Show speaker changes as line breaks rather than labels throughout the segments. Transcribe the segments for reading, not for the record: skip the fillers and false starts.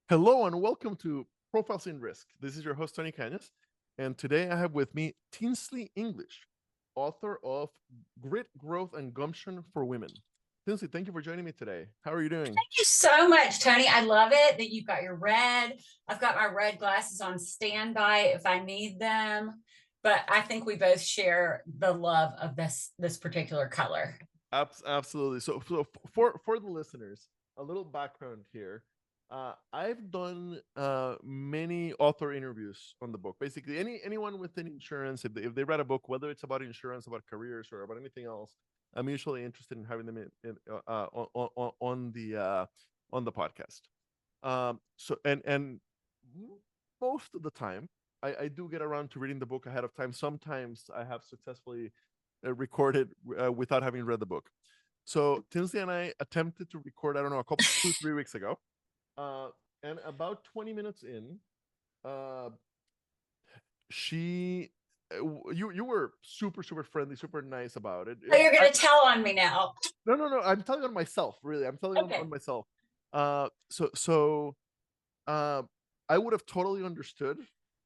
Hello and welcome to Profiles in Risk. This is your host, Tony Cañas, and today I have with me Tinsley English, author of Grit, Growth, and Gumption for Women. Tinsley, thank you for joining me today. How are you doing?
Thank you so much, Tony. I love it that you've got your red. I've got my red glasses on standby if I need them. But I think we both share the love of this particular color.
Absolutely. So for the listeners, a little background here. I've done many author interviews on the book. Basically, anyone within insurance, if they read a book, whether it's about insurance, about careers, or about anything else, I'm usually interested in having them on the podcast. And most of the time, I do get around to reading the book ahead of time. Sometimes I have successfully recorded without having read the book. So Tinsley and I attempted to record, I don't know, a couple 2-3 weeks ago. Uh, and about 20 minutes in, uh, she you were super friendly, super nice about it.
So you're
I,
going to tell on me now.
no, I'm telling on myself, really. I'm telling
Okay.
on myself. Uh so so uh I would have totally understood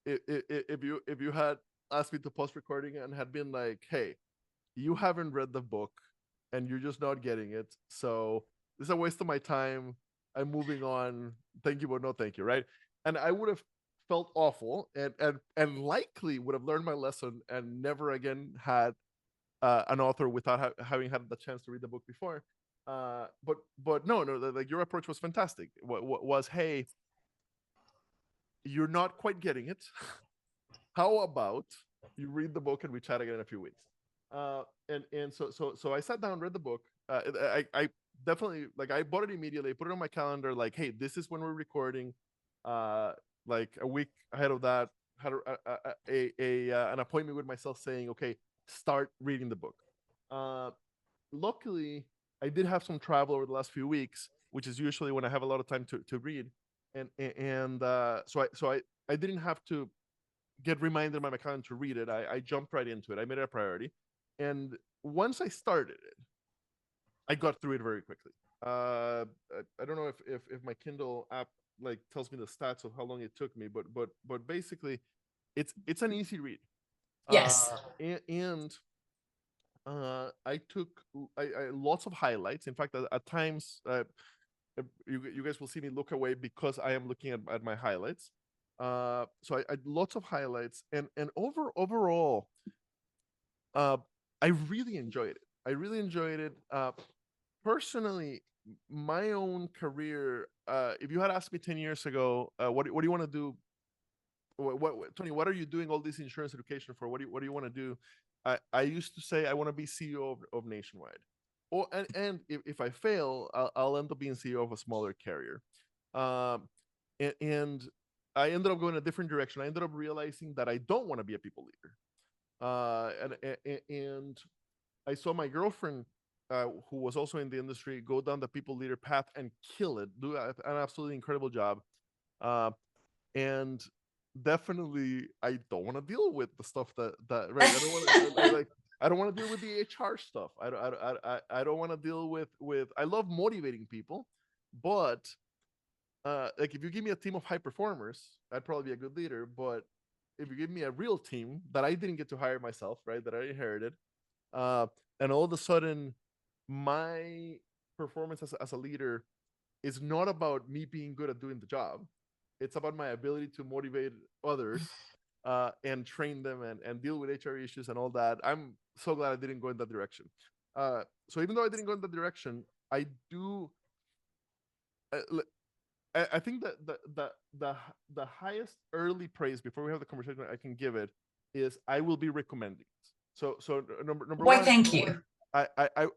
if you had asked me to post recording and had been like, hey, you haven't read the book and you're just not getting it, so this is a waste of my time. I'm moving on. Thank you, but no thank you, right? And I would have felt awful, and likely would have learned my lesson and never again had an author without having had the chance to read the book before. But no, like, your approach was fantastic. What was, hey, you're not quite getting it. How about you read the book and we chat again in a few weeks? And so I sat down, read the book. I definitely, like, I bought it immediately, put it on my calendar, like, hey, this is when we're recording. Uh, like a week ahead of that, had an appointment with myself saying, okay, start reading the book. Uh, Luckily, I did have some travel over the last few weeks, which is usually when I have a lot of time to read, and so I didn't have to get reminded by my calendar to read it. I jumped right into it. I made it a priority, and once I started it, I got through it very quickly. I don't know if my Kindle app like tells me the stats of how long it took me, but basically, it's an easy read.
Yes.
And I took lots of highlights. In fact, at times, you guys will see me look away because I am looking at my highlights. So I lots of highlights, and overall, uh, I really enjoyed it. I really enjoyed it. Personally, my own career. If you had asked me 10 years ago, what do you want to do? Tony, what are you doing all this insurance education for? What do you want to do? I used to say I want to be CEO of Nationwide. And if I fail, I'll end up being CEO of a smaller carrier. Um, and I ended up going a different direction. I ended up realizing that I don't want to be a people leader. And I saw my girlfriend, who was also in the industry, go down the people leader path and kill it, do an absolutely incredible job. Uh, and definitely, I don't want to deal with the stuff that right. I don't want to like. I don't want to deal with the HR stuff. I don't want to deal with. I love motivating people, but like, if you give me a team of high performers, I'd probably be a good leader. But if you give me a real team that I didn't get to hire myself, right, that I inherited, uh, and all of a sudden, my performance as a leader is not about me being good at doing the job. It's about my ability to motivate others, and train them, and deal with HR issues and all that. I'm so glad I didn't go in that direction. So even though I didn't go in that direction, I do. Uh, I think that the highest early praise before we have the conversation I can give it is I will be recommending it. So number
Boy,
one,
thank you.
I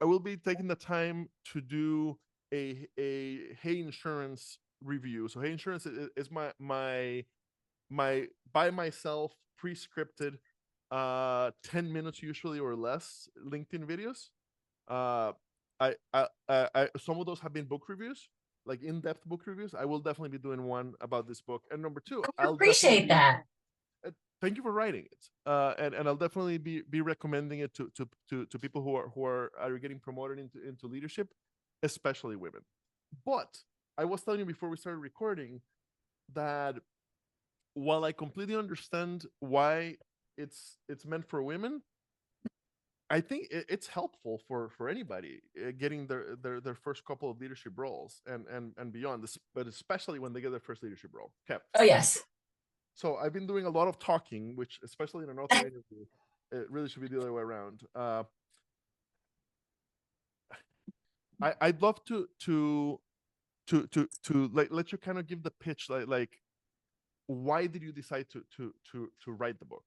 will be taking the time to do a Hey Insurance review. So Hey Insurance is my by myself pre-scripted 10 minutes usually or less LinkedIn videos. Uh, some of those have been book reviews, like in-depth book reviews. I will definitely be doing one about this book. And number two,
I
I'll definitely
appreciate
be
that.
thank you for writing it. And I'll definitely be recommending it to people who are getting promoted into leadership, especially women. But I was telling you before we started recording, that while I completely understand why it's meant for women, I think it's helpful for anybody getting their first couple of leadership roles and beyond this, but especially when they get their first leadership role. Okay.
Oh, yes.
So I've been doing a lot of talking, which especially in an author interview, it really should be the other way around. I'd love to like let you kind of give the pitch, like why did you decide to write the book?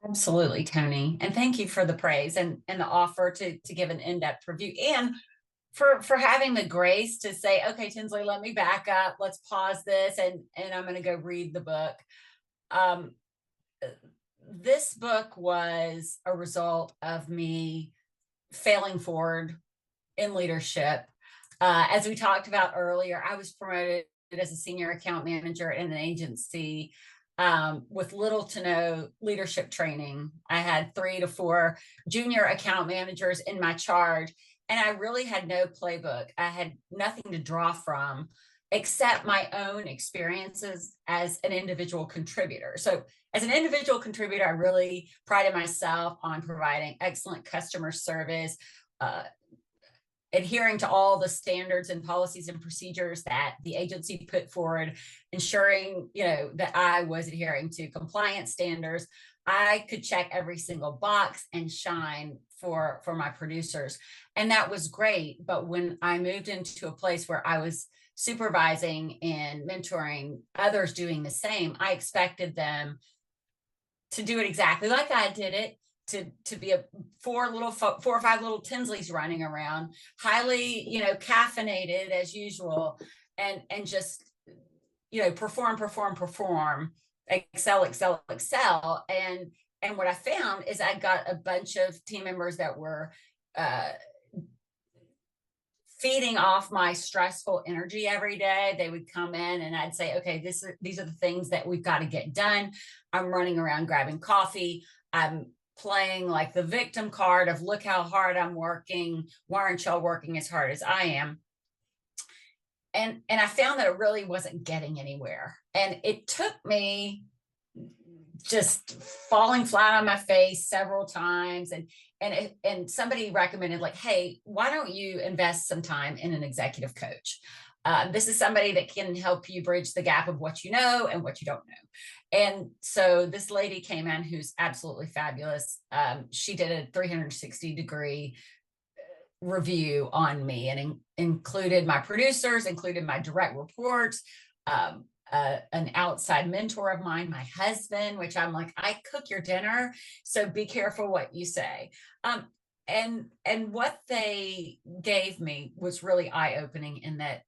Absolutely, Tony. And thank you for the praise and the offer to give an in-depth review, and for having the grace to say, okay, Tinsley, let me back up. Let's pause this, and I'm going to go read the book. Um, this book was a result of me failing forward in leadership. As we talked about earlier, I was promoted as a senior account manager in an agency with little to no leadership training. I had 3 to 4 junior account managers in my charge, and I really had no playbook. I had nothing to draw from except my own experiences as an individual contributor. So, as an individual contributor, I really prided myself on providing excellent customer service, uh, adhering to all the standards and policies and procedures that the agency put forward, ensuring, that I was adhering to compliance standards. I could check every single box and shine for my producers. And that was great. But when I moved into a place where I was supervising and mentoring others doing the same, I expected them to do it exactly like I did it, to be a 4 or 5 little Tinsleys running around, highly, caffeinated as usual, and just, perform, excel. And what I found is I got a bunch of team members that were uh, feeding off my stressful energy every day. They would come in and I'd say, okay, these are the things that we've got to get done. I'm running around grabbing coffee. I'm playing like the victim card of look how hard I'm working. Why aren't y'all working as hard as I am? And I found that it really wasn't getting anywhere. And it took me just falling flat on my face several times, and somebody recommended, like, hey, why don't you invest some time in an executive coach? This is somebody that can help you bridge the gap of what you know and what you don't know. And so this lady came in who's absolutely fabulous. She did a 360-degree review on me and included my producers, included my direct reports, an outside mentor of mine, my husband, which I'm like, I cook your dinner, so be careful what you say. And what they gave me was really eye-opening, in that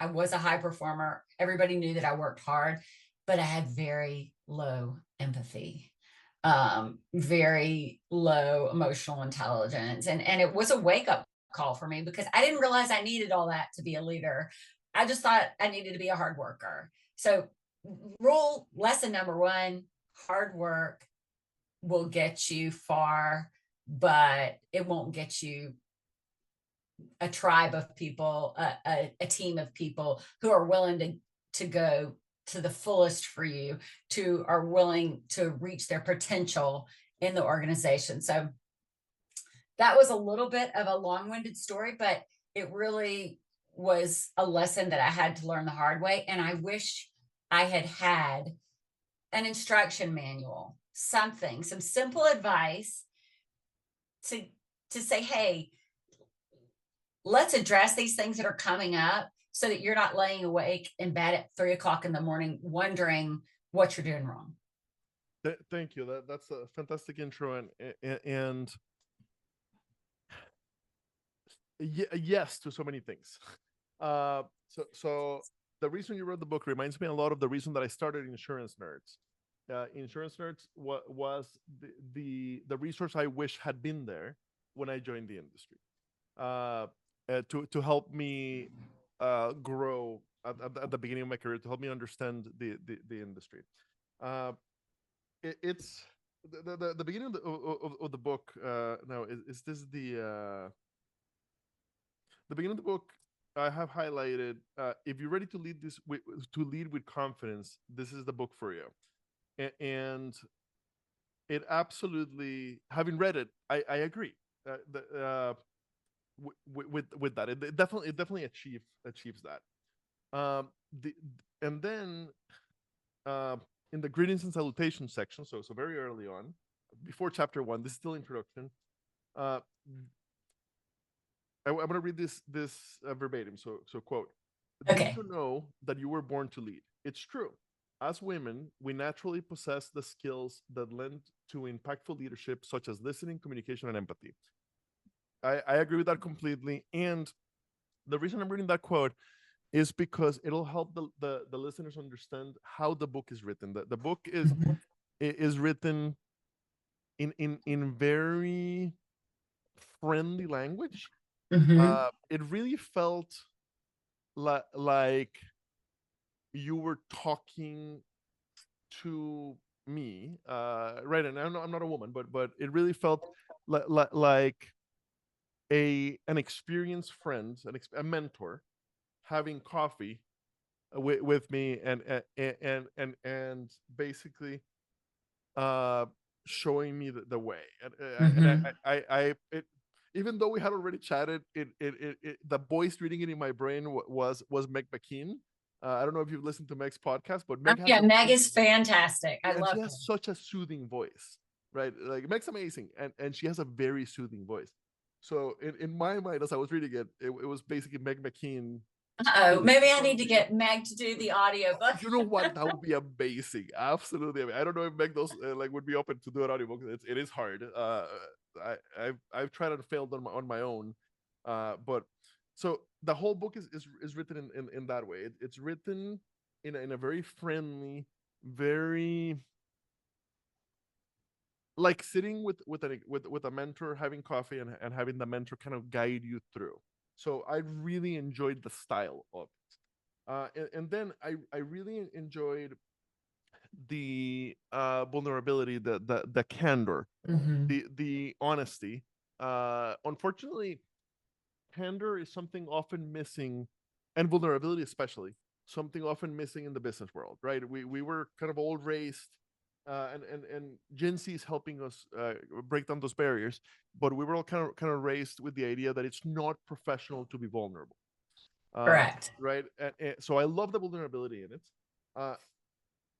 I was a high performer. Everybody knew that I worked hard, but I had very low empathy, very low emotional intelligence. And it was a wake-up call for me, because I didn't realize I needed all that to be a leader. I just thought I needed to be a hard worker. So lesson number 1, hard work will get you far, but it won't get you a tribe of people, a team of people who are willing to go to the fullest for you, to are willing to reach their potential in the organization. So that was a little bit of a long-winded story, but it really was a lesson that I had to learn the hard way. And I wish I had an instruction manual, some simple advice to say, hey, let's address these things that are coming up, so that you're not laying awake in bed at 3 o'clock in the morning wondering what you're doing wrong.
Thank you. That's a fantastic intro, and yes to so many things. So the reason you wrote the book reminds me a lot of the reason that I started Insurance Nerds. Insurance Nerds was the resource I wish had been there when I joined the industry, to help me grow at the beginning of my career, to help me understand the industry. It's the beginning of the book. Now, is this the beginning of the book? I have highlighted. If you're ready to lead to lead with confidence, this is the book for you. And it absolutely, having read it, I agree. With that, it definitely achieves that. The and then uh, in the greetings and salutations section, so very early on, before chapter one, this is still introduction. Uh, I'm going to read this verbatim. So quote: "Did
Okay.
you know that you were born to lead? It's true. As women, we naturally possess the skills that lend to impactful leadership, such as listening, communication, and empathy." I agree with that completely. And the reason I'm reading that quote is because it'll help the listeners understand how the book is written. The book
Mhm.
is written in very friendly language.
Mhm.
It really felt like you were talking to me, right? And I'm not a woman, but it really felt like an experienced friend, a mentor, having coffee with me, and basically uh, showing me the way. And
Mhm.
even though we had already chatted, the voice reading it in my brain was Meg McKean. I don't know if you've listened to Meg's podcast, but Meg has
Yeah,
a
Meg
really,
is fantastic. I
and she
love her.
has such a soothing voice, right? Like Meg's amazing, and she has a very soothing voice. So in my mind, as I was reading it was basically Meg McKean
Oh,
soothing.
maybe I need to get Meg to do the audiobook.
You know what? That would be amazing. Absolutely. I mean, I don't know if Meg those like would be open to do an audiobook. It is hard. I've tried and failed on my own. But so the whole book is written in that way. It's written in a very friendly, very like sitting with a mentor, having coffee, and having the mentor kind of guide you through. So I really enjoyed the style of it. And then I really enjoyed the vulnerability, the candor,
Mhm.
the honesty. Unfortunately, candor is something often missing, and vulnerability especially something often missing in the business world. Right? We were kind of all raised. And Gen Z is helping us break down those barriers, but we were all kind of raised with the idea that it's not professional to be vulnerable,
Correct.
right? So I love the vulnerability in it, uh,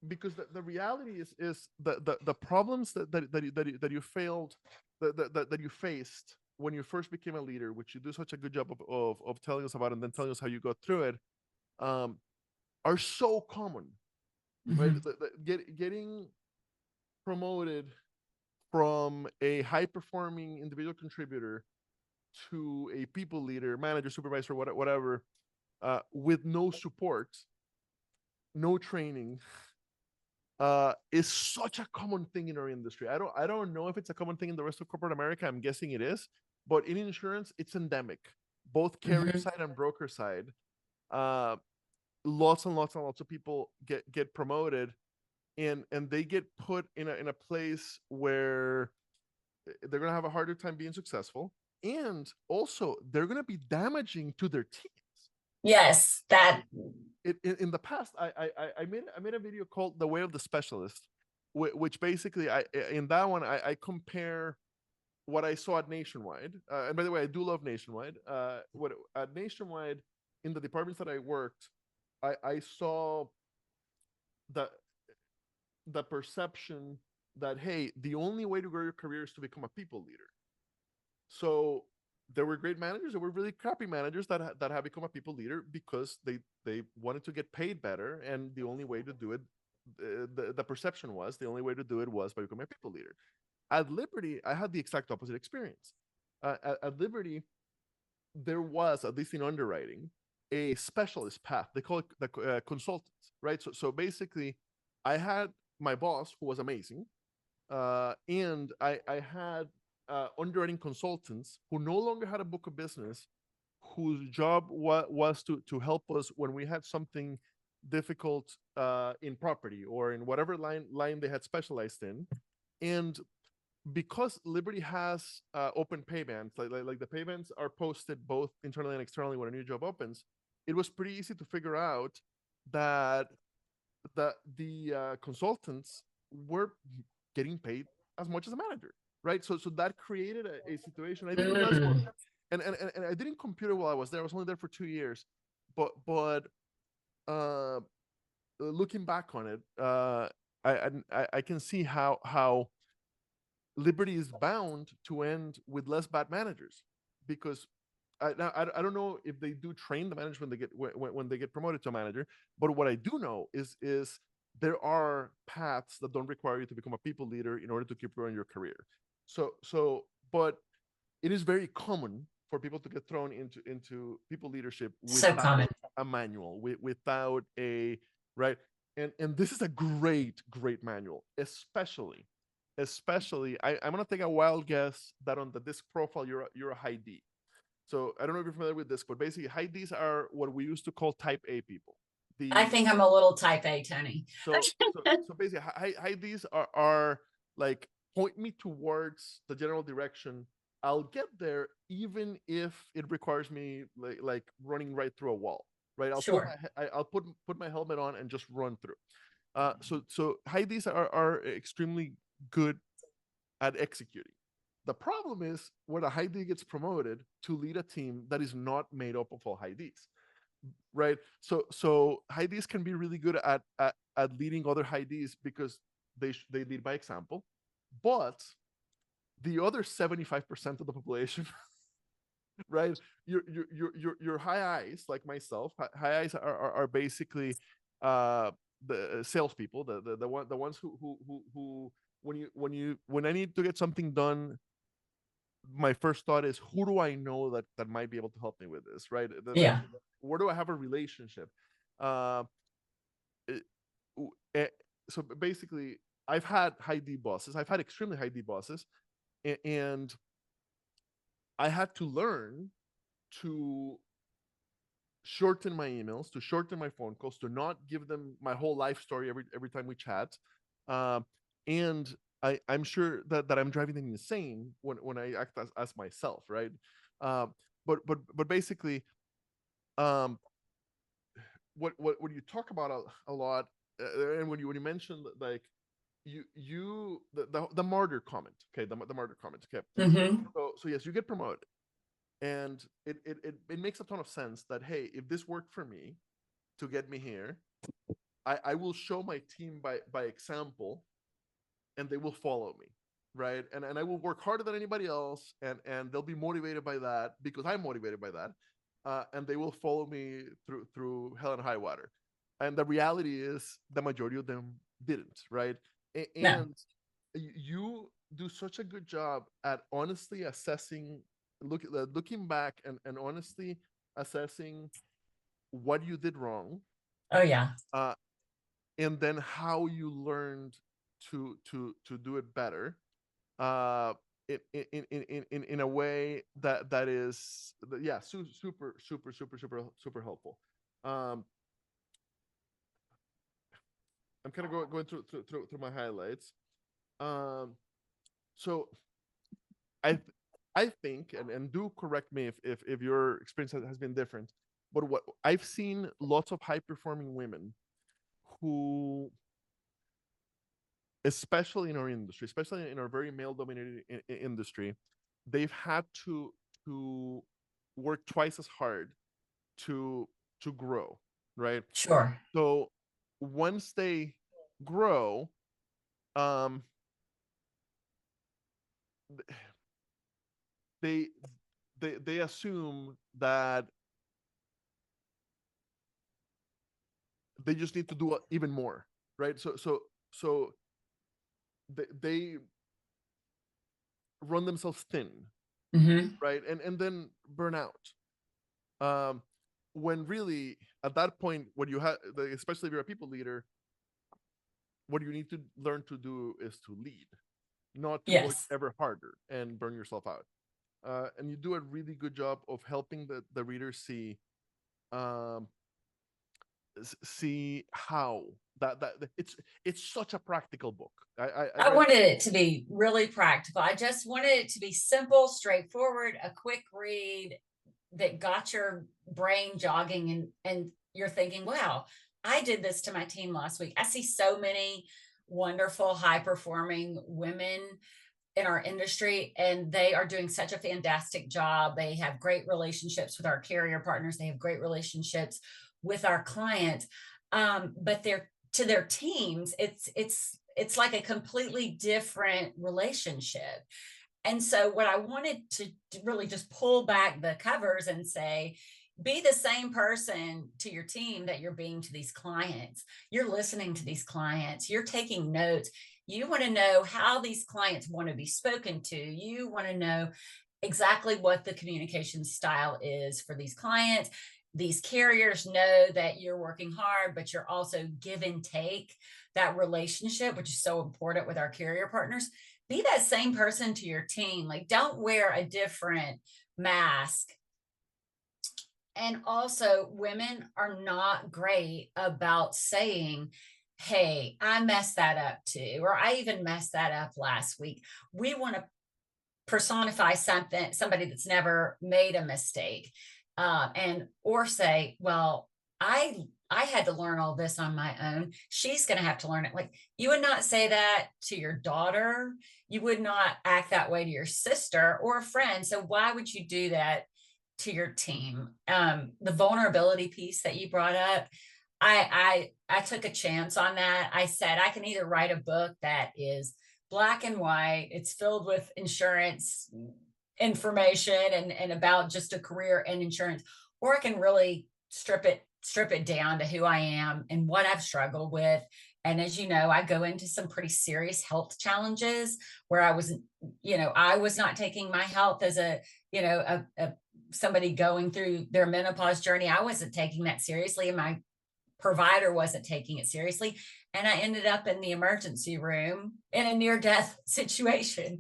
because the reality is the problems that you failed that you faced when you first became a leader, which you do such a good job of telling us about and then telling us how you got through it, um, are so common, right?
Mhm.
Getting promoted from a high performing individual contributor to a people leader, manager, supervisor, whatever, with no support, no training, is such a common thing in our industry. I don't know if it's a common thing in the rest of corporate America. I'm guessing it is, but in insurance, it's endemic, both carrier
Mhm.
side and broker side. Uh, Lots and lots and lots of people get promoted, and they get put in a place where they're gonna have a harder time being successful, and also they're gonna be damaging to their teams.
Yes, that.
In the past, I made a video called "The Way of the Specialist," which basically in that one I compare what I saw at Nationwide. And by the way, I do love Nationwide. What at Nationwide, in the departments that I worked, I saw the the perception that, hey, the only way to grow your career is to become a people leader. So there were great managers, there were really crappy managers that have become a people leader because they wanted to get paid better, and the only way to do it, the perception was the only way to do it was by becoming a people leader. At Liberty, I had the exact opposite experience. At Liberty, there was, at least in underwriting, a specialist path. They call it the consultants, right? So basically, I had my boss who was amazing, and I had underwriting consultants who no longer had a book of business, whose job was to help us when we had something difficult in property or in whatever line they had specialized in. And because Liberty has open pay bands, like the pay bands are posted both internally and externally when a new job opens, it was pretty easy to figure out that the consultants were getting paid as much as a manager, right? So that created a situation. I didn't realize what, and I didn't compute it while I was there. I was only there for 2 years, but uh, looking back on it, I can see how Liberty is bound to end with less bad managers because I don't know if they do train the managers when they get promoted to a manager, but what I do know is there are paths that don't require you to become a people leader in order to keep growing your career. But it is very common for people to get thrown into people leadership
So
without
common.
a manual, without a right. And this is a great manual, especially I'm gonna take a wild guess that on the disc profile you're a high D. So I don't know if you're familiar with this, but basically high Ds are what we used to call type A people.
I
The
think I'm a little type A, Tony.
so basically high Ds are like point me towards the general direction. I'll get there even if it requires me like running right through a wall. Right,
Sure.
I'll put my helmet on and just run through. So high Ds are extremely good at executing. The problem is when a high D gets promoted to lead a team that is not made up of all high Ds, right? So high Ds can be really good at leading other high Ds because they lead by example, but the other 75% of the population, right? Your high eyes like myself. High eyes are basically the salespeople, the ones who when I need to get something done, my first thought is who do I know that might be able to help me with this, right? Like
Yeah.
where do I have a relationship? Uh, it, eh, so basically, I've had high D bosses. I've had extremely high D bosses, and I had to learn to shorten my emails, to shorten my phone calls, to not give them my whole life story every time we chat. Um, and I'm sure that I'm driving them insane when I act as myself, right? But basically, um, what you talk about a lot, and when you mentioned like the martyr comment, okay, the martyr comment, okay.
Mm-hmm.
So yes, you get promoted, and it makes a ton of sense that hey, if this worked for me to get me here, I will show my team by example, and they will follow me, right? And I will work harder than anybody else, and they'll be motivated by that because I'm motivated by that, and they will follow me through hell and high water. And the reality is, the majority of them didn't, right?
No.
And you do such a good job at honestly assessing, looking back and honestly assessing what you did wrong,
Oh yeah.
uh, and then how you learned to do it better, uh in a way that is yeah, super helpful. um I'm kind of going through my highlights. um so i I think, and do correct me if your experience has been different, but what I've seen, lots of high performing women who, especially in our industry, especially in our very male dominated industry, they've had to work twice as hard to grow, right?
Sure.
So once they grow, um they they assume that they just need to do even more, right? So they run themselves thin,
Mm-hmm.
right? And then burn out. um when really at that point, when you have, especially if you're a people leader, what you need to learn to do is to lead, not to work
Yes.
ever harder and burn yourself out. And you do a really good job of helping the reader see, um, see how that it's such a practical book. I
I
read.
wanted it to be really practical. I just wanted it to be simple, straightforward, a quick read that got your brain jogging, and you're thinking, wow, I did this to my team last week. I see so many wonderful, high performing women in our industry, and they are doing such a fantastic job. They have great relationships with our carrier partners. They have great relationships with our clients. But they're to their teams, it's like a completely different relationship. And so what I wanted to really just pull back the covers and say, be the same person to your team that you're being to these clients. You're listening to these clients, you're taking notes. You want to know how these clients want to be spoken to. You want to know exactly what the communication style is for these clients. These carriers know that you're working hard, but you're also give and take that relationship, which is so important with our carrier partners. Be that same person to your team. Like, don't wear a different mask. And also, women are not great about saying, hey, I messed that up too, or I even messed that up last week. We want to personify somebody that's never made a mistake, and or say, well, I had to learn all this on my own. She's going to have to learn it. Like, you would not say that to your daughter. You would not act that way to your sister or a friend. So why would you do that to your team? The vulnerability piece that you brought up, I took a chance on that. I said, I can either write a book that is black and white, it's filled with insurance information and about just a career in insurance, or I can really strip it down to who I am and what I've struggled with. And as you know, I go into some pretty serious health challenges where I was not taking my health as a somebody going through their menopause journey. I wasn't taking that seriously, and my provider wasn't taking it seriously. And I ended up in the emergency room in a near-death situation.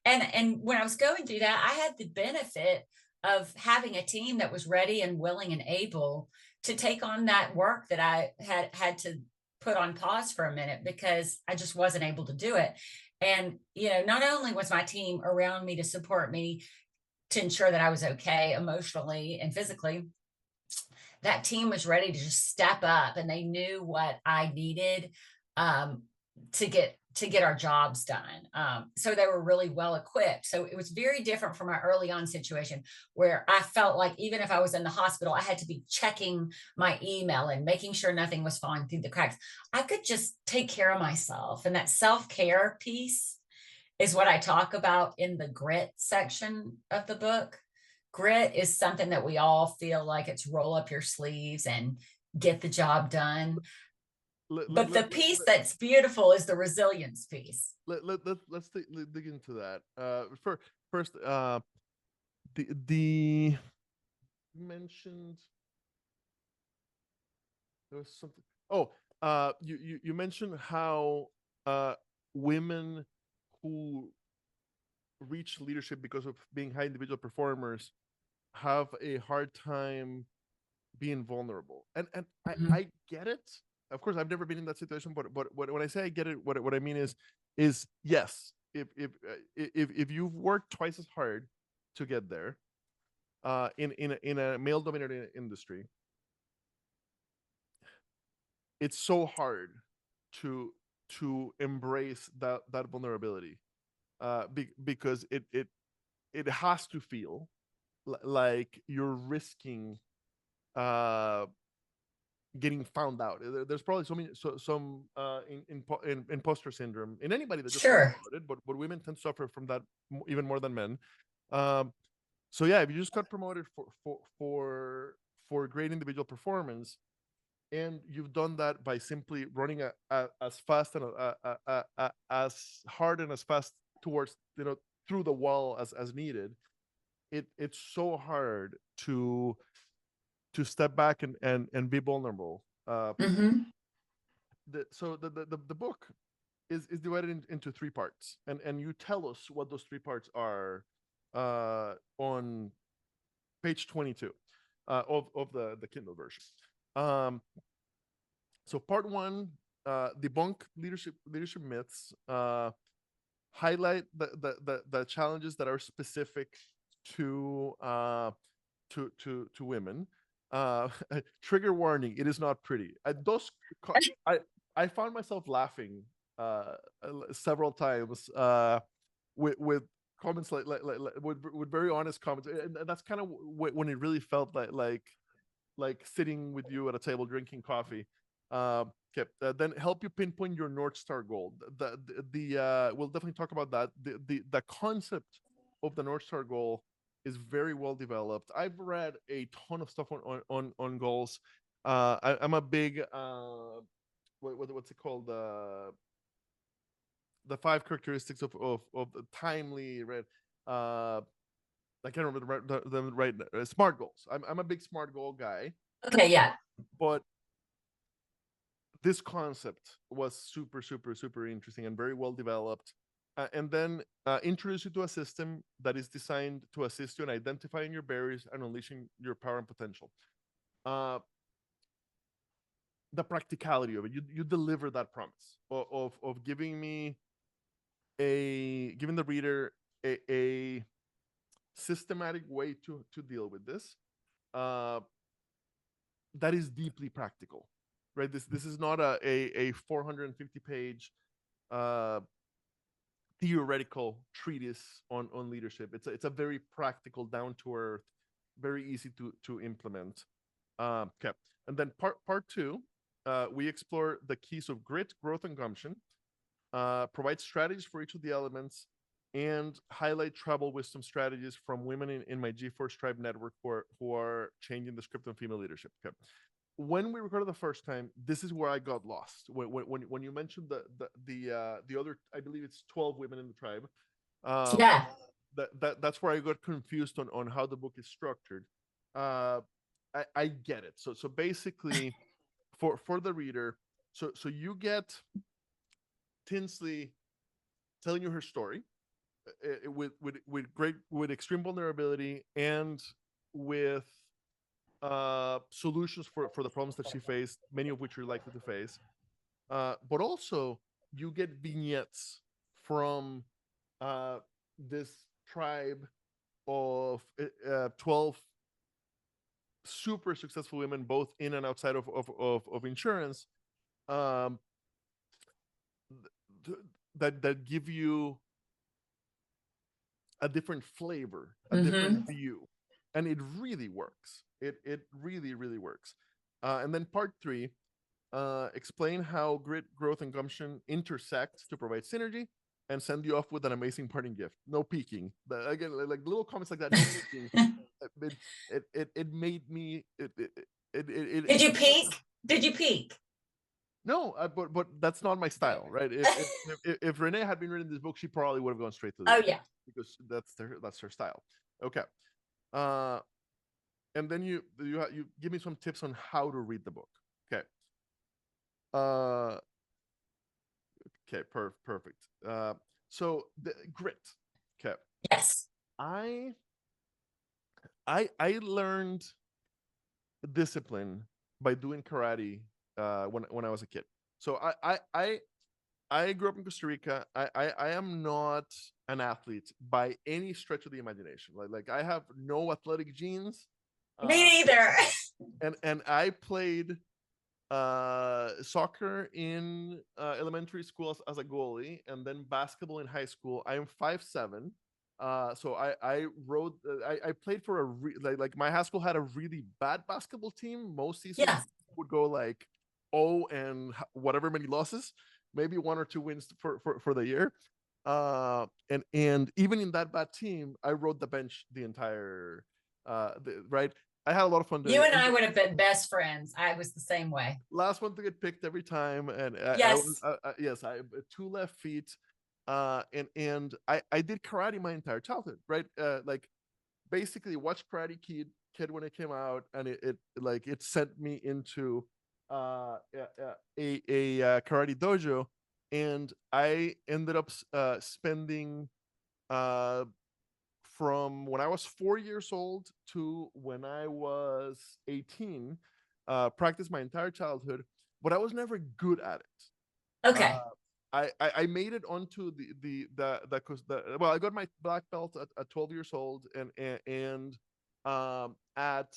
And when I was going through that, I had the benefit of having a team that was ready and willing and able to take on that work that I had to put on pause for a minute because I just wasn't able to do it. And, not only was my team around me to support me, to ensure that I was okay emotionally and physically, that team was ready to just step up, and they knew what I needed to get our jobs done. So they were really well equipped. So it was very different from my early on situation where I felt like even if I was in the hospital, I had to be checking my email and making sure nothing was falling through the cracks. I could just take care of myself. And that self-care piece is what I talk about in the grit section of the book. Grit is something that we all feel like it's roll up your sleeves and get the job done. But the piece that's beautiful is the resilience piece.
Let's dig into that. First, the you mentioned there was something. Oh, you mentioned how women who reach leadership because of being high individual performers have a hard time being vulnerable, and I get it. Of course, I've never been in that situation, but when I say I get it, what I mean is yes, if you've worked twice as hard to get there, in a male dominated industry, it's so hard to embrace that vulnerability, because it has to feel like you're risking getting found out. There's probably some imposter syndrome in anybody that just got
Sure.
promoted, but women tend to suffer from that even more than men. So yeah, if you just got promoted for great individual performance, and you've done that by simply running as fast and as hard and as fast towards through the wall as needed, it's so hard to step back and be vulnerable.
Mm-hmm.
The book is divided into three parts, and you tell us what those three parts are on page 22 of the Kindle version. So part one debunk leadership myths, highlight the challenges that are specific to women. Trigger warning: it is not pretty. I I found myself laughing several times with comments with very honest comments, and that's kind of when it really felt like sitting with you at a table drinking coffee. Okay, then help you pinpoint your North Star goal. We'll definitely talk about that. The concept of the North Star goal is very well developed. I've read a ton of stuff on goals. I'm a big what's it called, the 5 characteristics of the timely, right? I can't remember the right smart goals. I'm a big smart goal guy.
Okay, yeah.
But this concept was super interesting and very well developed. And then introduce you to a system that is designed to assist you in identifying your barriers and unleashing your power and potential. The practicality of it, you deliver that promise of giving the reader a systematic way to deal with this, that is deeply practical, right? This is not a 450 page theoretical treatise on leadership. It's a very practical, down to earth, very easy to implement. Okay, and then part 2, we explore the keys of grit, growth, and gumption. Provide strategies for each of the elements, and highlight tribal wisdom strategies from women in my G-Force tribe network who are changing the script on female leadership. Okay. When we recorded the first time, this is where I got lost. When you mentioned the other, I believe it's 12 women in the tribe.
Yeah.
That's where I got confused on how the book is structured. I get it. So basically, for the reader, so you get Tinsley telling you her story with extreme vulnerability and with solutions for the problems that she faced, many of which you're likely to face. But also, you get vignettes from this tribe of 12 super successful women, both in and outside of insurance, that give you a different flavor, a different view, and it really works. It really works. And then part 3, explain how grit, growth, and gumption intersect to provide synergy, and send you off with an amazing parting gift. No peeking. Again, like little comments like that. No peeking. It made me.
Did you peek? Did you peek?
No, but that's not my style, right? If Renee had been reading this book, she probably would have gone straight to the
yeah,
because that's her style. Okay, and then you give me some tips on how to read the book. Okay. Okay, perfect. So the grit. Okay.
Yes.
I learned discipline by doing karate when I was a kid. So I grew up in Costa Rica. I am not an athlete by any stretch of the imagination. Like I have no athletic genes.
Me neither.
And I played soccer in elementary school as a goalie, and then basketball in high school. I am 5'7". So I played for like my high school had a really bad basketball team. Most seasons
Yeah.
would go like and whatever many losses, maybe 1 or 2 wins for the year. And even in that bad team, I rode the bench the entire right. I had a lot of fun doing
You
it.
and I would have been best friends. I was the same way.
Last one to get picked every time, and
Yes.
yes, I 2 left feet, and I did karate my entire childhood, right? Like basically watched Karate Kid when it came out, and it sent me into a karate dojo, and I ended up spending from when I was 4 years old to when I was 18, practiced my entire childhood, but I was never good at it.
Okay.
I made it onto well, I got my black belt at 12 years old, and at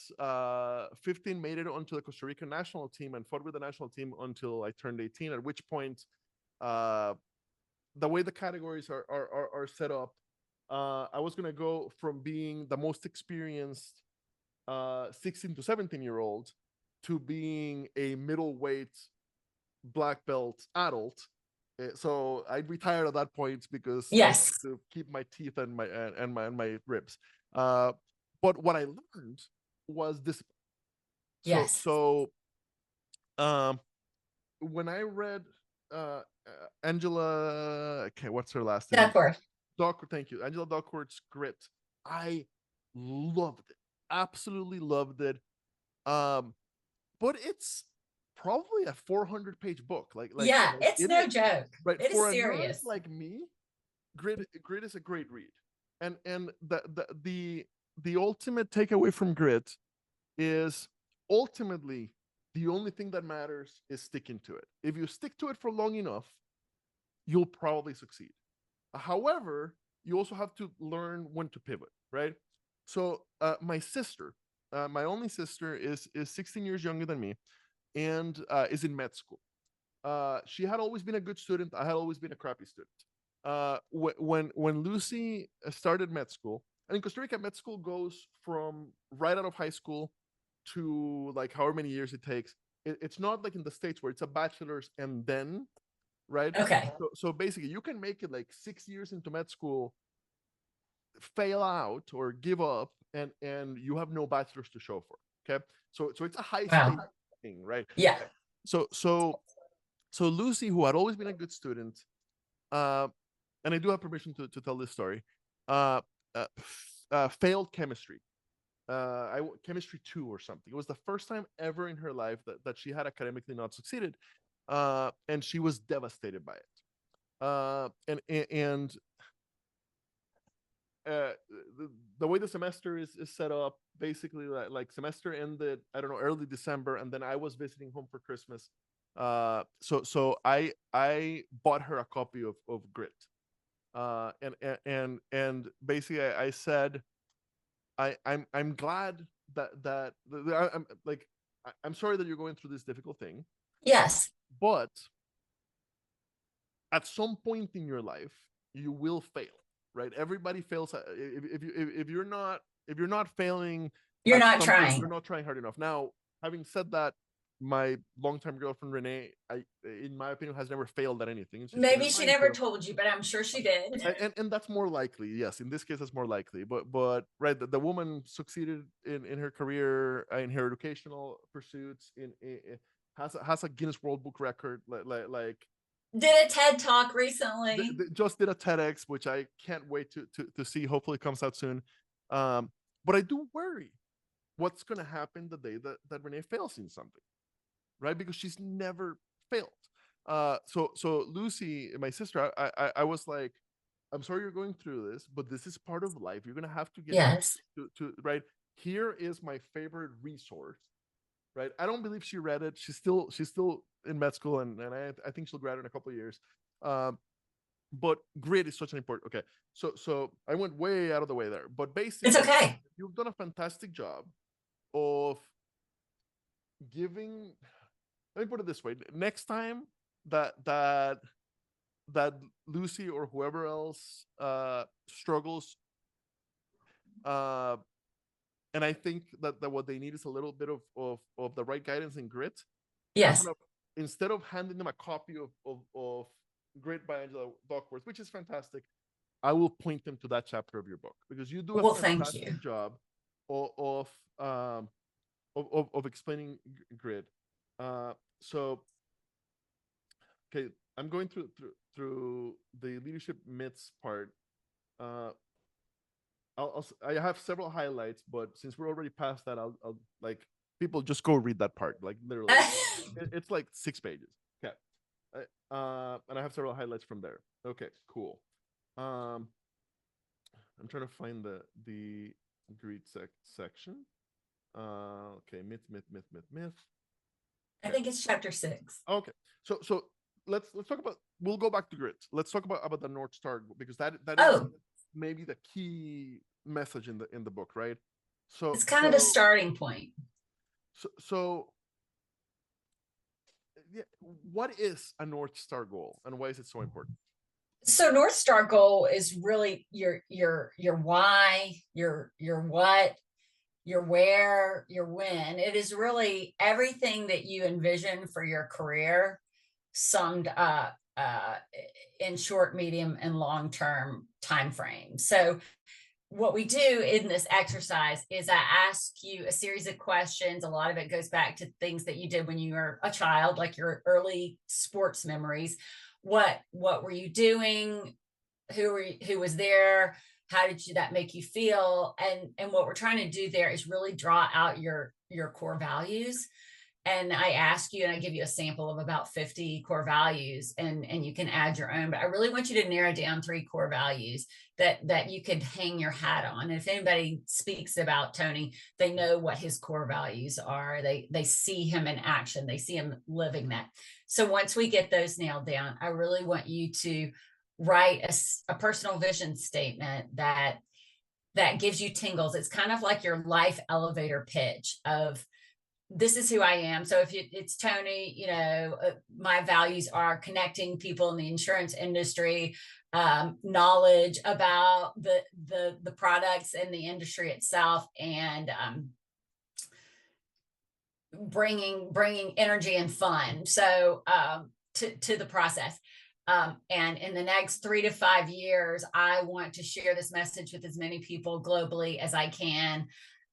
15 made it onto the Costa Rican national team and fought with the national team until I turned 18, at which point uh the way the categories are set up, I was gonna go from being the most experienced 16 to 17-year-old to being a middleweight black belt adult. So I retired at that point because I wanted
Yes.
to keep my teeth and my ribs. Uh, but what I learned was discipline. So
Yes.
so um, when I read uh, Angela, okay, what's her last name?
Duckworth.
Thank you, Angela Duckworth's Grit. I loved it, absolutely loved it. Um, but it's probably a 400-page book.
Yeah, it's
it
no
is
joke.
right
It is
for a nerd
serious.
like me. Grit is a great read, and the ultimate takeaway from Grit is ultimately the only thing that matters is sticking to it. If you stick to it for long enough, you'll probably succeed. However, you also have to learn when to pivot, right? So my sister, my only sister, is 16 years younger than me, and is in med school. She had always been a good student. I had always been a crappy student. When Lucy started med school, and in Costa Rica, med school goes from right out of high school to like however many years it takes. It's not like in the States where it's a bachelor's and then, right?
Okay.
So basically, you can make it like 6 years into med school, fail out or give up, and you have no bachelor's to show for. Okay, so it's a high
Wow.
stake thing, right?
Yeah.
So Lucy, who had always been a good student, uh, and I do have permission to tell this story, uh, failed chemistry. Chemistry 2 or something. It was the first time ever in her life that she had academically not succeeded, and she was devastated by it. And the way the semester is set up, basically like semester ended, I don't know, early December, and then I was visiting home for Christmas. So I bought her a copy of Grit, and basically I said I'm glad I'm like I'm sorry that you're going through this difficult thing,
Yes.
but at some point in your life you will fail, right? Everybody fails. If you're not failing
You're
at
not
something, you're
trying.
not trying hard enough. Now, having said that, my longtime girlfriend Renee, in my opinion, has never failed at anything. She's never
Maybe she
trying
never
to.
told you, but I'm sure she did.
And that's more likely. Yes, in this case that's more likely. But right, the woman succeeded in her career, in her educational pursuits, in has a Guinness World Book record, like
Did a TED talk recently.
just did a TEDx, which I can't wait to see. Hopefully it comes out soon. But I do worry what's going to happen the day that Renee fails in something, right? Because she's never failed. So Lucy, my sister, I was like, I'm sorry you're going through this, but this is part of life. You're going to have to get used
Yes.
to right. Here is my favorite resource, right? I don't believe she read it. She's still in med school, and I think she'll graduate in a couple of years. Um, but Grit is such an important. Okay, so I went way out of the way there, but
It's
basically,
okay.
you've done a fantastic job of giving. Let me put it this way: next time that Lucy or whoever else struggles, uh, and I think that what they need is a little bit of the right guidance and Grit. I'm
Yes.
gonna, instead of handing them a copy of Grit by Angela Duckworth, which is fantastic, I will point them to that chapter of your book because you do a
Well, thank you.
fantastic job of of explaining Grit. So okay, I'm going through the leadership myths part. Uh, I have several highlights, but since we're already past that, I'll like people just go read that part. Like literally, it's like 6 pages. Okay, and I have several highlights from there. Okay, cool. Um, I'm trying to find the greed section. Okay, myth.
I
Okay,
think it's chapter 6.
okay. So let's talk about, we'll go back to grit. Let's talk about the North Star, because that is
Oh,
maybe the key message in the book, right?
it's kind of the starting point.
So yeah, what is a North Star goal and why is it so important?
So North Star goal is really your why, your what, your where, your when. It is really everything that you envision for your career summed up in short, medium, and long term time frames. So what we do in this exercise is I ask you a series of questions. A lot of it goes back to things that you did when you were a child, like your early sports memories. What were you doing? Who was there? How did that make you feel? And what we're trying to do there is really draw out your core values. And I ask you, and I give you a sample of about 50 core values, and you can add your own. But I really want you to narrow down 3 core values that you could hang your hat on. And if anybody speaks about Tony, they know what his core values are. They see him in action. They see him living that. So once we get those nailed down, I really want you to write a personal vision statement that gives you tingles. It's kind of like your life elevator pitch of, this is who I am. So if it's Tony, my values are connecting people in the insurance industry, knowledge about the products and the industry itself, and bringing energy and fun. So to the process. And in the next 3 to 5 years, I want to share this message with as many people globally as I can,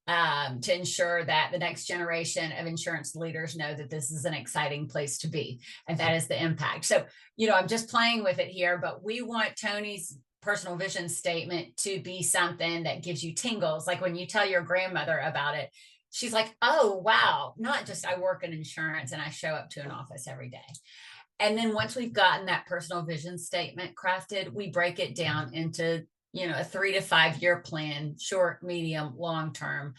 to ensure that the next generation of insurance leaders know that this is an exciting place to be. And that is the impact. So, I'm just playing with it here, but we want Tony's personal vision statement to be something that gives you tingles. Like when you tell your grandmother about it, she's like, oh, wow, not just I work in insurance and I show up to an office every day. And then once we've gotten that personal vision statement crafted, we break it down into a 3 to 5 year plan, short, medium, long term,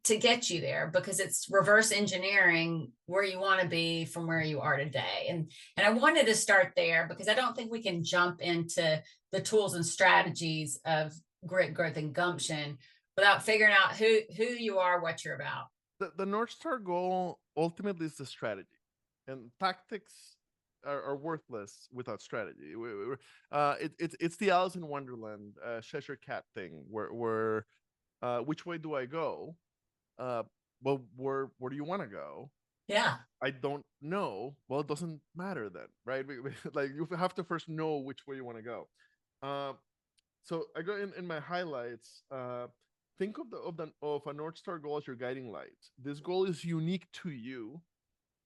to get you there, because it's reverse engineering where you want to be from where you are today. And I wanted to start there because I don't think we can jump into the tools and strategies of grit, growth, and gumption without figuring out who you are, what you're about.
The North Star goal ultimately is the strategy, and tactics are worthless without strategy. It's the Alice in Wonderland, Cheshire Cat thing, where which way do I go? Well, where do you want to go?
Yeah.
I don't know. Well, it doesn't matter then, right? Like you have to first know which way you want to go. So I go in my highlights. Think of a North Star goal as your guiding light. This goal is unique to you.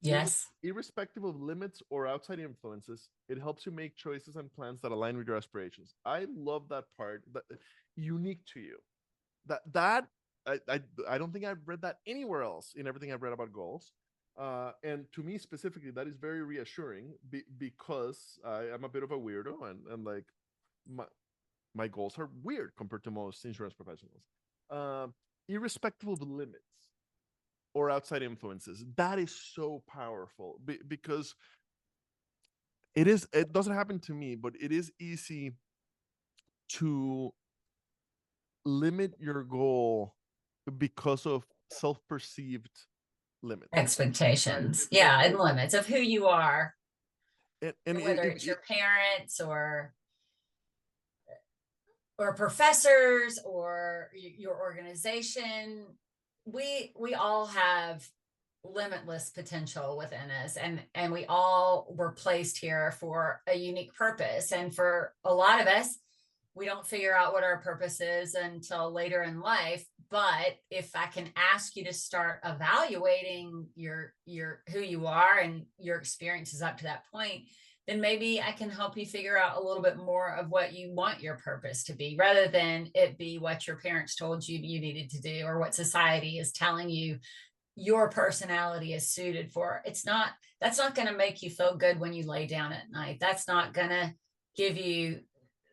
Yes.
Irrespective of limits or outside influences, it helps you make choices and plans that align with your aspirations. I love that part. That unique to you. That I don't think I've read that anywhere else in everything I've read about goals. And to me specifically, that is very reassuring because I am a bit of a weirdo, and like my goals are weird compared to most insurance professionals. Irrespective of limits or outside influences, that is so powerful because it doesn't happen to me, but it is easy to limit your goal because of self-perceived limits,
Expectations. Yeah. And limits of who you are,
and
whether it's your parents or professors or your organization. We all have limitless potential within us, and we all were placed here for a unique purpose. And for a lot of us, we don't figure out what our purpose is until later in life. But if I can ask you to start evaluating your who you are and your experiences up to that point, then maybe I can help you figure out a little bit more of what you want your purpose to be, rather than it be what your parents told you needed to do, or what society is telling you your personality is suited for. That's not going to make you feel good when you lay down at night. That's not going to give you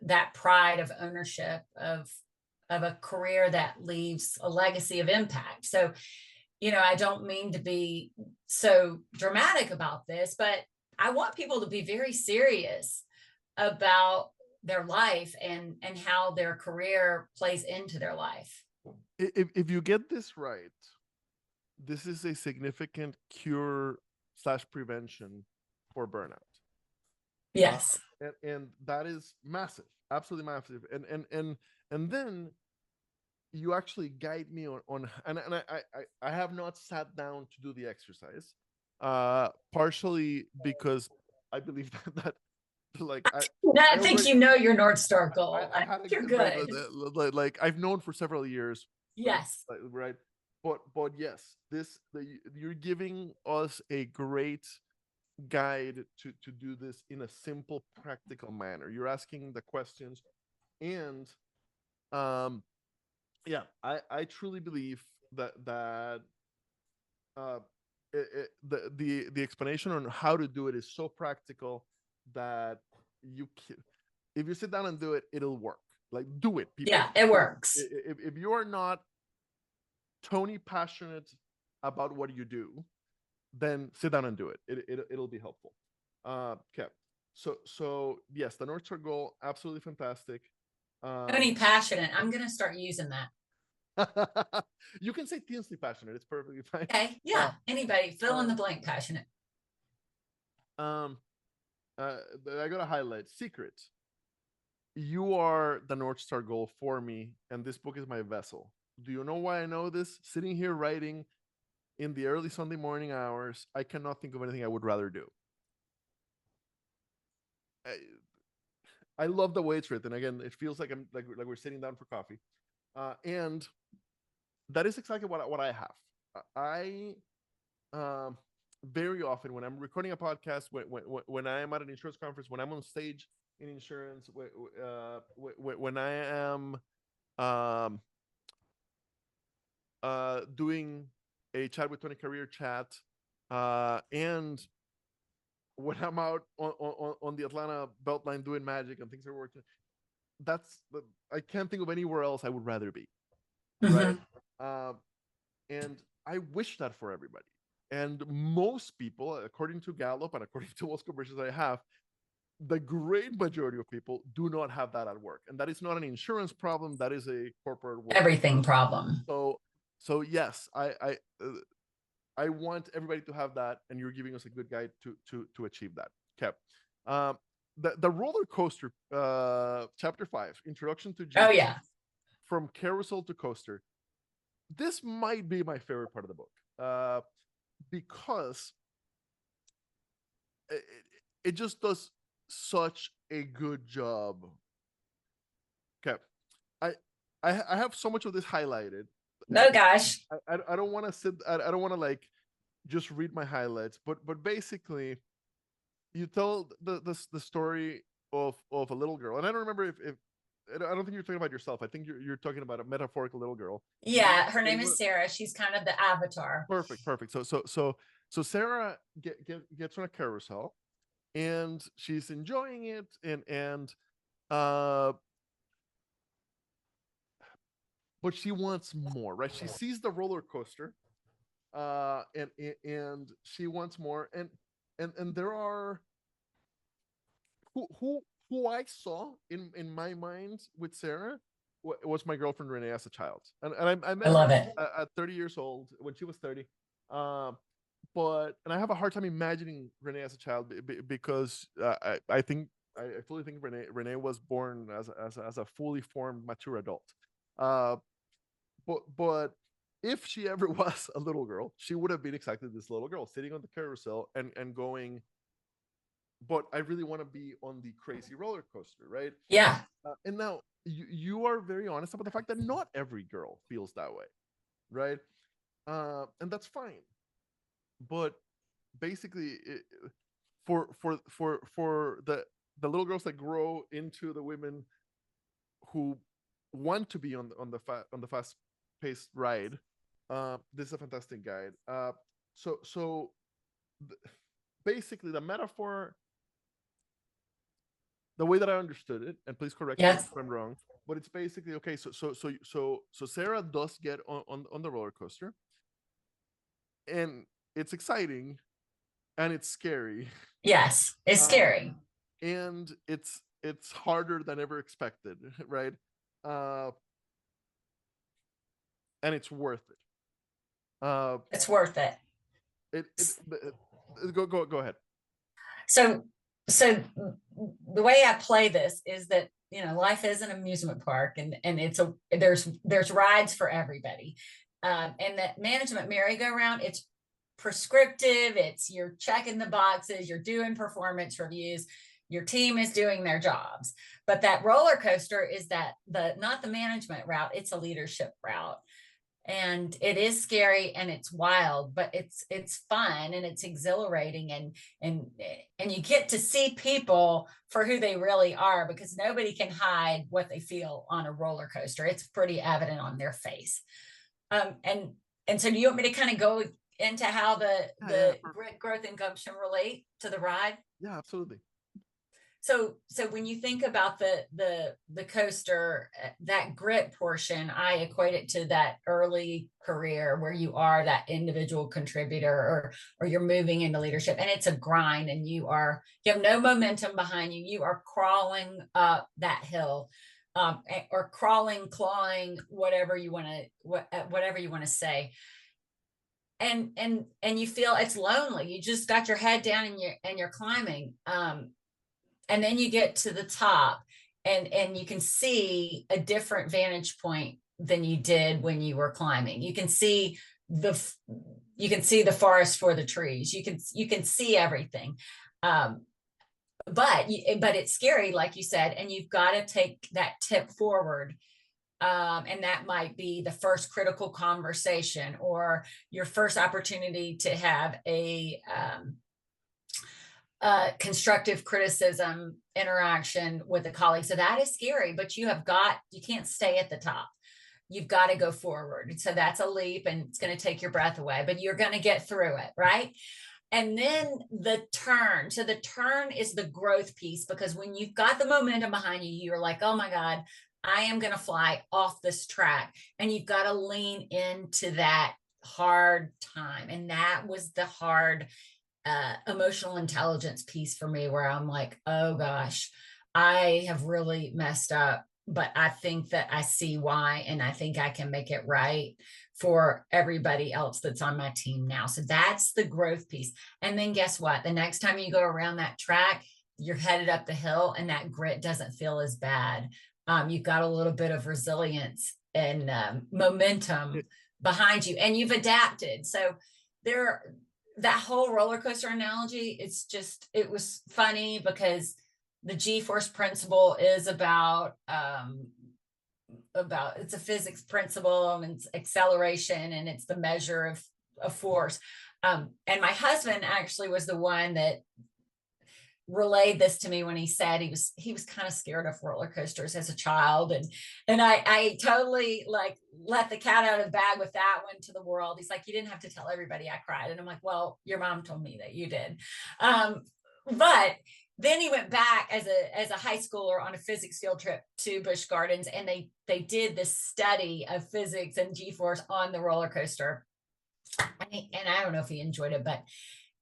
that pride of ownership of a career that leaves a legacy of impact. So, I don't mean to be so dramatic about this, but I want people to be very serious about their life and how their career plays into their life.
If you get this right, this is a significant cure slash prevention for burnout.
Yes.
And that is massive, absolutely massive. And then you actually guide me on and I have not sat down to do the exercise, partially because I believe that like
I
I
think
already
you know your North Star goal.
I had
You're
right,
good.
like I've known for several years,
Yes.
right, but yes, you're giving us a great guide to do this in a simple, practical manner. You're asking the questions, and um yeah, I truly believe that uh the explanation on how to do it is so practical that you can, if you sit down and do it, it'll work. Like, do it, people.
Yeah, it works.
If you are not Tony passionate about what you do, then sit down and do it. It'll be helpful. Okay. So yes, the North Star goal, absolutely fantastic.
Tony passionate. I'm gonna start using that.
You can say Tinsley passionate. It's perfectly fine.
Okay. Yeah. Anybody fill in the blank passionate.
Um, I got to highlight secret. You are the North Star goal for me, and this book is my vessel. Do you know why I know this? Sitting here writing in the early Sunday morning hours, I cannot think of anything I would rather do. I love the way it's written. Again, it feels like I'm like we're sitting down for coffee, and that is exactly what I have. I very often when I'm recording a podcast, when I am at an insurance conference, when I'm on stage in insurance, when I am um, doing a chat with Tony career chat, and when I'm out on the Atlanta Beltline doing magic and things are working, I can't think of anywhere else I would rather be, right? And I wish that for everybody. And most people, according to Gallup and according to most conversations I have, the great majority of people do not have that at work, and that is not an insurance problem. That is a corporate world
Everything problem.
So yes, I want everybody to have that, and you're giving us a good guide to achieve that. Okay. The roller coaster, chapter 5, introduction to
Oh
Jesus,
yeah.
from carousel to coaster. This might be my favorite part of the book, because it just does such a good job. Okay, I I have so much of this highlighted.
No gosh.
I don't want to sit. I don't want to like just read my highlights, but basically, you tell the story of a little girl, and I don't remember if I don't think you're talking about yourself. I think you're talking about a metaphorical little girl.
Yeah, her name is Sarah. She's kind of the avatar.
Perfect. So Sarah gets on a carousel, and she's enjoying it, and uh but she wants more, right? She sees the roller coaster, and she wants more, and there are who I saw in my mind with Sarah was my girlfriend Renee as a child, and I met
I love
her
it.
at 30 years old when she was 30. But and I have a hard time imagining Renee as a child because I think I fully think Renee was born as a fully formed mature adult. Uh, but if she ever was a little girl, she would have been exactly this little girl sitting on the carousel and going, but I really want to be on the crazy roller coaster, right?
Yeah.
And now you are very honest about the fact that not every girl feels that way, right? And that's fine. But basically, for the little girls that grow into the women who want to be on the fast paced ride, this is a fantastic guide. So basically, the metaphor, the way that I understood it, and please correct me
Yes.
if I'm wrong, but it's basically okay. So Sarah does get on the roller coaster, and it's exciting, and it's scary.
Yes, it's scary.
And it's harder than ever expected, right? Uh, and it's worth it.
It's worth it.
Go ahead.
So, so the way I play this is that, you know, life is an amusement park, and there's rides for everybody. And that management merry-go-round, it's prescriptive. It's you're checking the boxes, you're doing performance reviews, your team is doing their jobs. But that roller coaster is that the not the management route, it's a leadership route. And it is scary and it's wild, but it's fun and it's exhilarating, and you get to see people for who they really are, because nobody can hide what they feel on a roller coaster. It's pretty evident on their face. And so do you want me to kind of go into how the grit, growth, and gumption relate to the ride?
Yeah, absolutely.
So when you think about the coaster, that grit portion, I equate it to that early career where you are that individual contributor, or you're moving into leadership, and it's a grind, and you have no momentum behind you. You are crawling up that hill, or crawling, clawing, whatever you want to say. And you feel it's lonely. You just got your head down and you're climbing. And then you get to the top, and you can see a different vantage point than you did when you were climbing. You can see the forest for the trees. You can see everything. But it's scary, like you said, and you've got to take that tip forward. And that might be the first critical conversation, or your first opportunity to have a constructive criticism interaction with a colleague. So that is scary, but you can't stay at the top. You've got to go forward. So that's a leap, and it's going to take your breath away, but you're going to get through it, right? And then the turn. So the turn is the growth piece, because when you've got the momentum behind you, you're like, oh my God, I am going to fly off this track. And you've got to lean into that hard time. And that was the hard emotional intelligence piece for me, where I'm like, oh gosh, I have really messed up, but I think that I see why, and I think I can make it right for everybody else that's on my team now. So that's the growth piece. And then guess what? The next time you go around that track, you're headed up the hill, and that grit doesn't feel as bad. You've got a little bit of resilience and momentum behind you, and you've adapted. So that whole roller coaster analogy, it was funny, because the G-force principle is about it's a physics principle, and it's acceleration, and it's the measure of force. And my husband actually was the one that relayed this to me when he said he was kind of scared of roller coasters as a child, and I totally like let the cat out of the bag with that one to the world. He's like, you didn't have to tell everybody I cried. And I'm like, well, your mom told me that you did. But then he went back as a high schooler on a physics field trip to Busch Gardens, and they did this study of physics and G-force on the roller coaster, and I don't know if he enjoyed it, but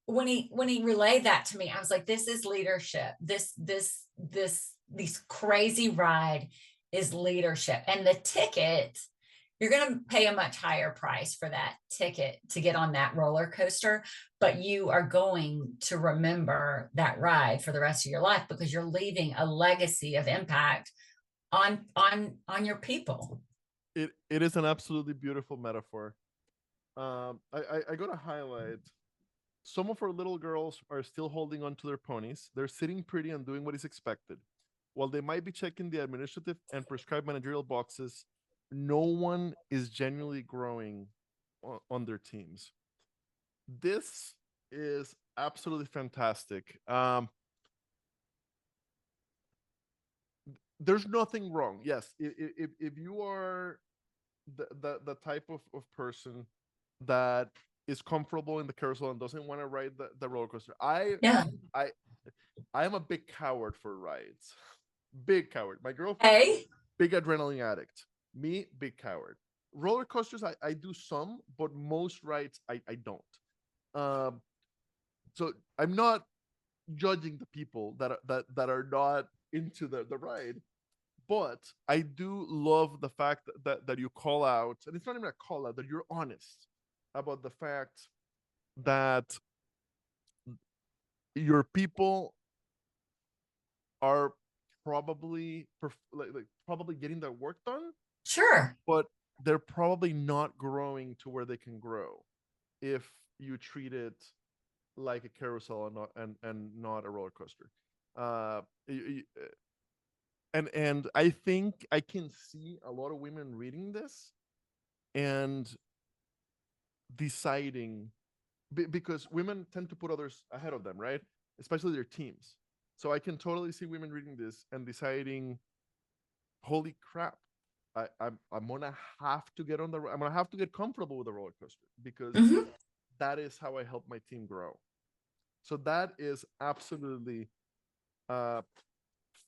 when he relayed that to me, I was like, this is leadership. This crazy ride is leadership. And the ticket, you're going to pay a much higher price for that ticket to get on that roller coaster, but you are going to remember that ride for the rest of your life, because you're leaving a legacy of impact on your people.
It is an absolutely beautiful metaphor. I got to highlight, some of our little girls are still holding on to their ponies. They're sitting pretty and doing what is expected. While they might be checking the administrative and prescribed managerial boxes, no one is genuinely growing on their teams. This is absolutely fantastic. There's nothing wrong. Yes, if you are the type of person that is comfortable in the carousel and doesn't want to ride the roller coaster, I am a big coward for rides. Big coward. My girlfriend, big adrenaline addict. Me, big coward. Roller coasters, I do some, but most rides I don't. So I'm not judging the people that are not into the ride, but I do love the fact that you call out, and it's not even a call out, that you're honest about the fact that your people are probably probably getting their work done,
Sure.
but they're probably not growing to where they can grow if you treat it like a carousel and not a roller coaster. Uh, and I think I can see a lot of women reading this and deciding, because women tend to put others ahead of them, right? Especially their teams. So I can totally see women reading this and deciding, holy crap, I'm gonna have to get on the I'm gonna have to get comfortable with the roller coaster, because
Hmm.
that is how I help my team grow. So that is absolutely uh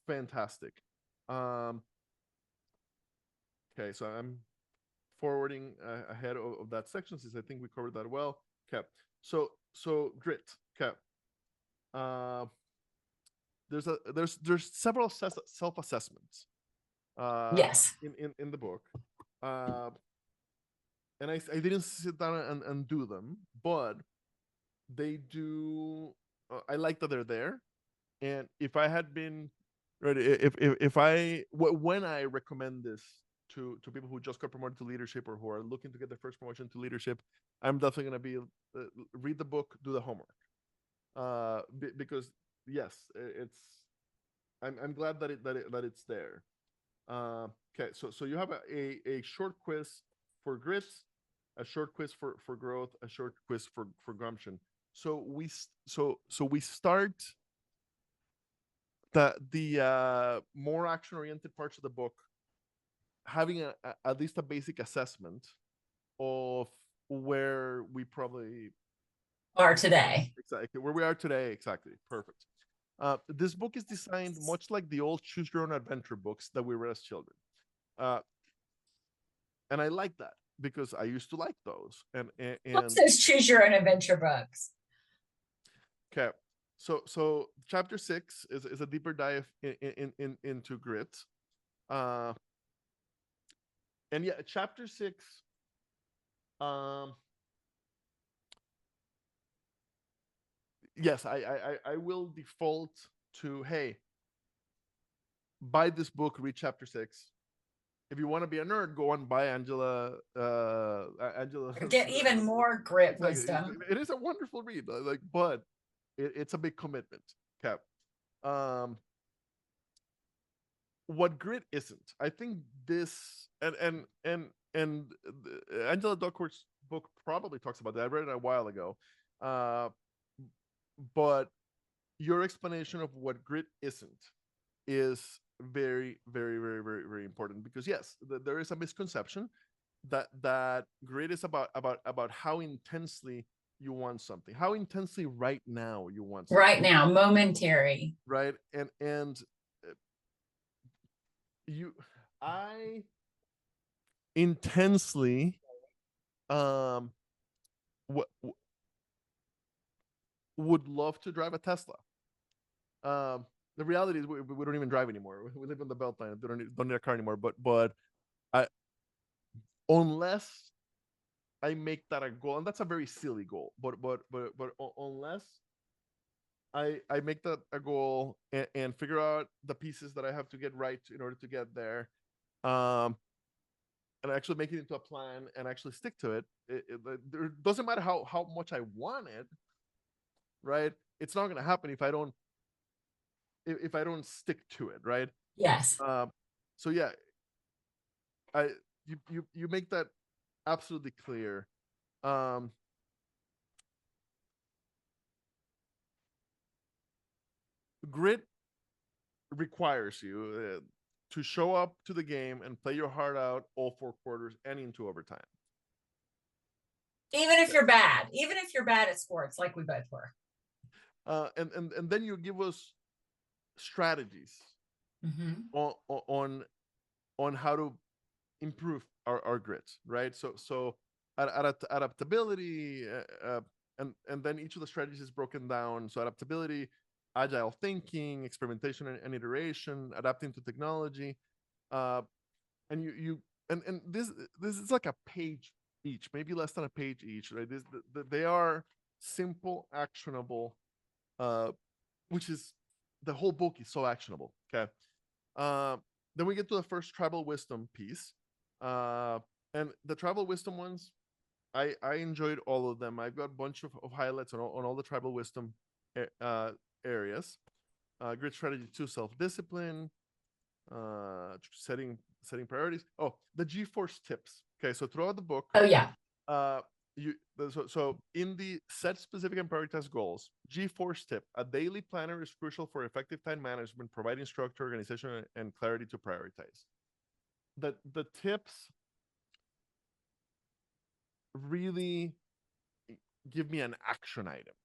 fantastic. Um okay, so I'm forwarding ahead of that section, since I think we covered that well. Okay. So grit. Okay. Uh there's several self assessments
Yes.
in the book. Uh and I didn't sit down and do them, but they do. I like that they're there. And if I had been right, if I when I recommend this to people who just got promoted to leadership or who are looking to get their first promotion to leadership, I'm definitely going to be read the book, do the homework, because yes, it's. I'm glad that it's there. Okay, so you have a short quiz for grit, a short quiz for growth, a short quiz for gumption. So we start the more action oriented parts of the book having at least a basic assessment of where we probably
Are today.
exactly where we are today. Exactly, perfect. This book is designed much like the old choose your own adventure books that we read as children. Uh, and I like that because I used to like those.
What's
And
those choose your own adventure books?
okay, so chapter 6 is a deeper dive into grit. Uh, and yeah, chapter 6. Um, yes, I will default to, hey, buy this book, read chapter 6. If you want to be a nerd, go and buy Angela's.
Get even more grit
Exactly.
wisdom.
It is a wonderful read, like, but it's a big commitment. Okay. Um, what grit isn't, I think this and Angela Duckworth's book probably talks about that. I read it a while ago. Uh, but your explanation of what grit isn't is very, very, very, very, very important, because yes, there is a misconception that grit is about how intensely you want something, how intensely right now you want something,
Right now, momentary.
right? And you, I intensely um w- would love to drive a Tesla. The reality is we don't even drive anymore. We live in the Beltline. Don't need a car anymore. But I, unless I make that a goal, and that's a very silly goal. But unless I make that a goal and figure out the pieces that I have to get right in order to get there, um, and actually make it into a plan and actually stick to it, it doesn't matter how much I want it, right? It's not going to happen if I don't stick to it, right?
Yes.
Um, so yeah, I you make that absolutely clear. Um, grit requires you to show up to the game and play your heart out all 4 quarters and into overtime.
Even if you're bad at sports, like we both were.
And then you give us strategies
Mm-hmm.
on how to improve our grit, right? So adaptability, and then each of the strategies is broken down. So adaptability, agile thinking, experimentation and iteration, adapting to technology, and and this is like a page each, maybe less than a page each, right? They are simple, actionable, which is the whole book is so actionable. Okay. Then we get to the first tribal wisdom piece, and the tribal wisdom ones, I enjoyed all of them. I've got a bunch of highlights on all the tribal wisdom areas. Grid strategy 2, self-discipline, setting priorities. Oh, the G-force tips. Okay, so throughout the book,
Oh yeah.
So in the set specific and prioritize goals, G-force tip: a daily planner is crucial for effective time management, providing structure, organization, and clarity to prioritize. The tips really give me an action item.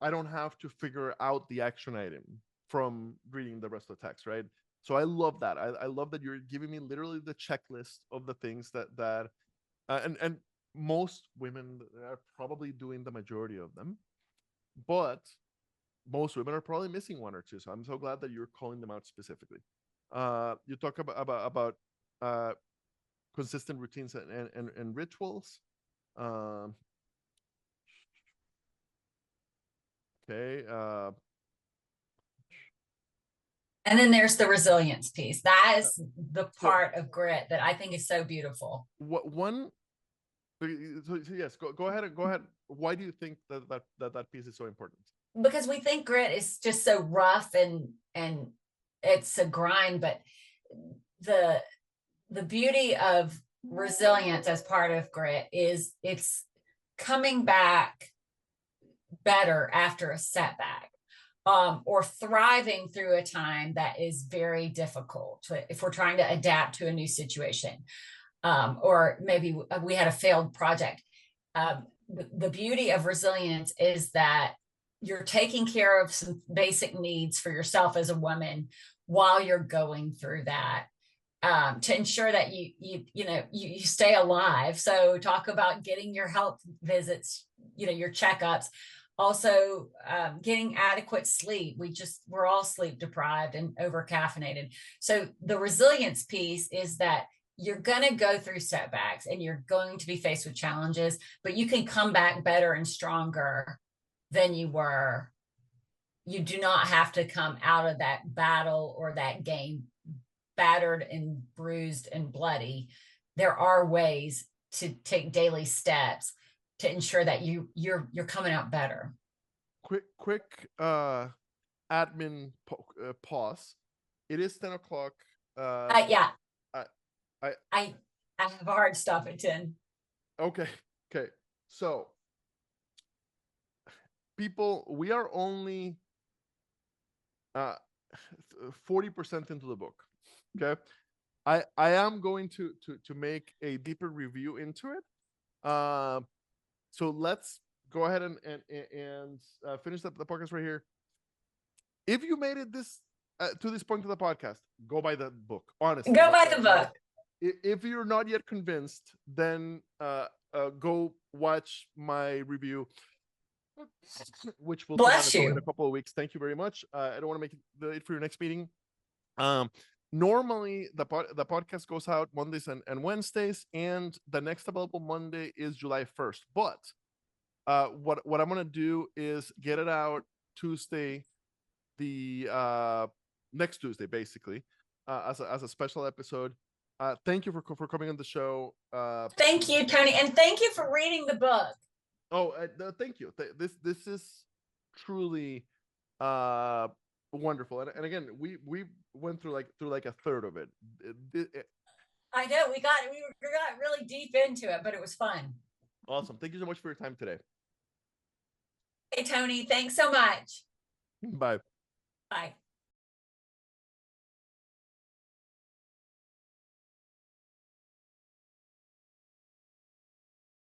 I don't have to figure out the action item from reading the rest of the text, right? So I love that. I love that you're giving me literally the checklist of the things that and most women are probably doing the majority of them, but most women are probably missing one or two. So I'm so glad that you're calling them out specifically. You talk about consistent routines and rituals. Okay.
And then there's the resilience piece. That is the
So
part of grit that I think is so beautiful.
what one? So yes, go ahead and go ahead. Why do you think that piece is so important?
Because we think grit is just so rough and it's a grind, but the beauty of resilience as part of grit is it's coming back better after a setback, or thriving through a time that is very difficult if we're trying to adapt to a new situation, or maybe we had a failed project. The beauty of resilience is that you're taking care of some basic needs for yourself as a woman while you're going through that, to ensure that you stay alive. So talk about getting your health visits, your checkups, also getting adequate sleep. We're all sleep deprived and over caffeinated. So the resilience piece is that you're going to go through setbacks and you're going to be faced with challenges, but you can come back better and stronger than you were. You do not have to come out of that battle or that game battered and bruised and bloody. There are ways to take daily steps to ensure that you're coming out better.
Quick admin pause. It is 10 o'clock.
Yeah.
I
have a hard stop at 10.
Okay. So people, we are only 40% into the book. Okay. I am going to make a deeper review into it. So let's go ahead and finish up the podcast right here. If you made it to this point of the podcast, go buy the book. Honestly,
go buy the book.
If you're not yet convinced, then go watch my review, which will
bless you
in a couple of weeks. Thank you very much. I don't want to make it late for your next meeting. Normally the podcast goes out Mondays and Wednesdays, and the next available Monday is July 1st. But what I'm gonna do is get it out Tuesday, the next Tuesday, basically, as a special episode. Thank you for coming on the show.
Thank you, Tony, and thank you for reading the book.
Oh, thank you. This is truly wonderful, and again, we went through like a third of it.
I know we got really deep into it, but it was fun.
Awesome. Thank you so much for your time today.
Hey, Tony, thanks so much.
Bye.
Bye.